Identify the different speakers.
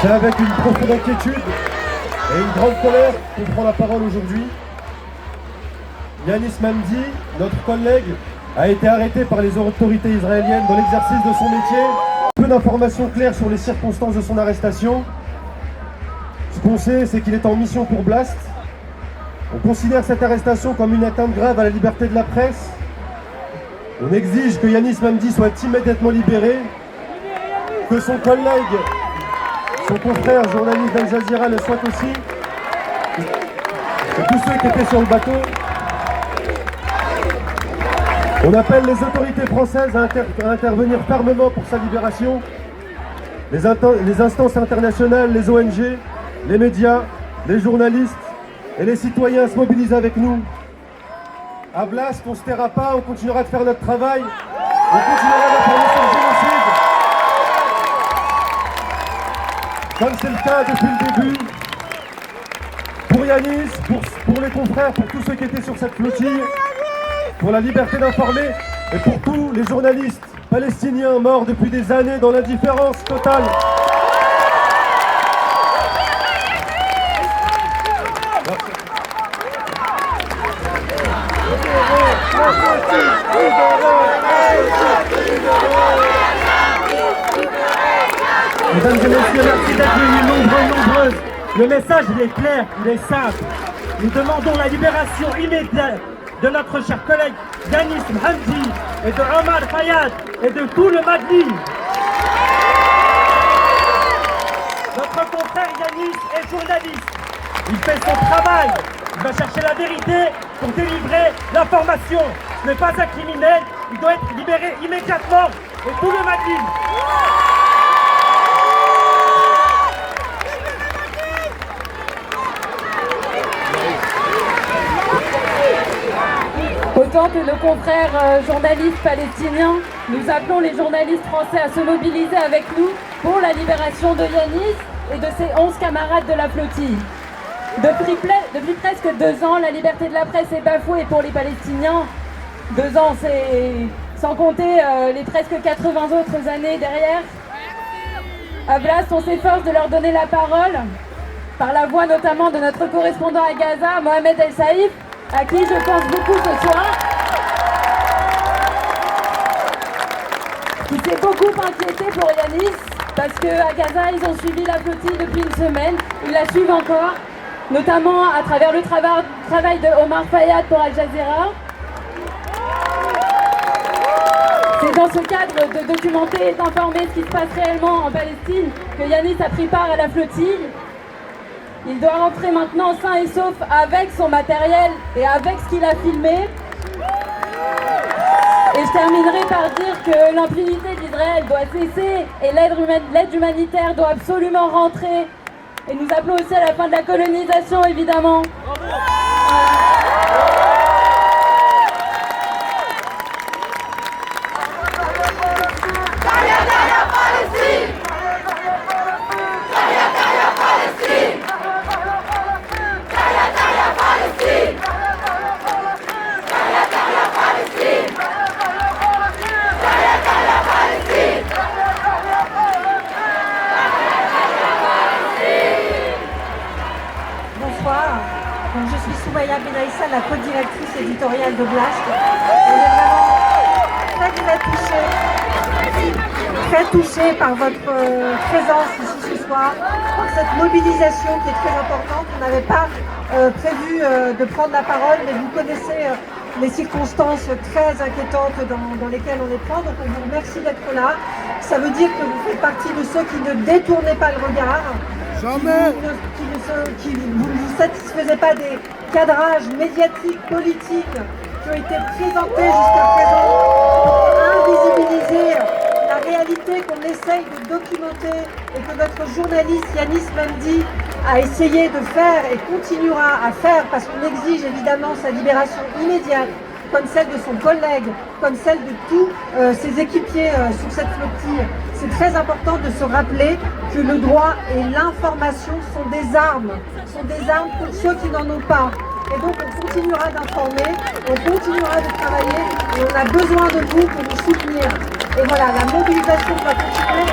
Speaker 1: C'est avec une profonde inquiétude et une grande colère qu'on prend la parole aujourd'hui. Yanis Mamdi, notre collègue, a été arrêté par les autorités israéliennes dans l'exercice de son métier. Peu d'informations claires sur les circonstances de son arrestation. Ce qu'on sait, c'est qu'il est en mission pour Blast. On considère cette arrestation comme une atteinte grave à la liberté de la presse. On exige que Yanis Mamdi soit immédiatement libéré, que son collègue, son confrère journaliste d'Al Jazeera le soit aussi, et tous ceux qui étaient sur le bateau. On appelle les autorités françaises à intervenir fermement pour sa libération. Les instances internationales, les ONG, les médias, les journalistes et les citoyens à se mobiliser avec nous. À Blast, on ne se taira pas, on continuera de faire notre travail, on continuera d'informer sur le génocide, comme c'est le cas depuis le début. Pour Yanis, pour les confrères, pour tous ceux qui étaient sur cette flottille, pour la liberté d'informer et pour tous les journalistes palestiniens morts depuis des années dans l'indifférence totale. Mesdames et messieurs, merci d'être venus nombreuses.
Speaker 2: Le message, il est clair, il est simple. Nous demandons la libération immédiate de notre cher collègue Yanis Mamdi et de Omar Fayad et de tout le Magni. Notre confrère Yanis est journaliste. Il fait son travail. Il va chercher la vérité pour délivrer l'information. Ce n'est pas un criminel. Il doit être libéré immédiatement. Et tout le Magni.
Speaker 3: Autant que nos confrères journalistes palestiniens, nous appelons les journalistes français à se mobiliser avec nous pour la libération de Yanis et de ses 11 camarades de la flottille. Depuis presque 2 ans, la liberté de la presse est bafouée pour les Palestiniens. 2 ans, c'est sans compter les presque 80 autres années derrière. À Blast, on s'efforce de leur donner la parole, par la voix notamment de notre correspondant à Gaza, Mohamed El Saïf, à qui je pense beaucoup ce soir, qui s'est beaucoup inquiété pour Yanis, parce qu'à Gaza, ils ont suivi la flottille depuis une semaine, ils la suivent encore, notamment à travers le travail de Omar Fayad pour Al Jazeera. C'est dans ce cadre de documenter et d'informer ce qui se passe réellement en Palestine que Yanis a pris part à la flottille. Il doit rentrer maintenant sain et sauf avec son matériel et avec ce qu'il a filmé. Et je terminerai par dire que l'impunité d'Israël doit cesser et l'aide humanitaire doit absolument rentrer. Et nous appelons aussi à la fin de la colonisation, évidemment.
Speaker 4: Bonsoir, donc, je suis Soumaya Benaïssa, la co-directrice éditoriale de Blast. On est vraiment très touchée par votre présence ici ce soir, par cette mobilisation qui est très importante. On n'avait pas prévu de prendre la parole, mais vous connaissez les circonstances très inquiétantes dans lesquelles on est prend. Donc on vous remercie d'être là. Ça veut dire que vous faites partie de ceux qui ne détournez pas le regard. Jamais. Qui vous ne satisfaisez pas des cadrages médiatiques, politiques qui ont été présentés jusqu'à présent pour invisibiliser la réalité qu'on essaye de documenter et que notre journaliste Yanis Mamdi a essayé de faire et continuera à faire parce qu'on exige évidemment sa libération immédiate, comme celle de son collègue, comme celle de tous ses équipiers sur cette flottille. C'est très important de se rappeler que le droit et l'information sont des armes pour ceux qui n'en ont pas. Et donc on continuera d'informer, on continuera de travailler et on a besoin de vous pour nous soutenir. Et voilà, la mobilisation doit continuer.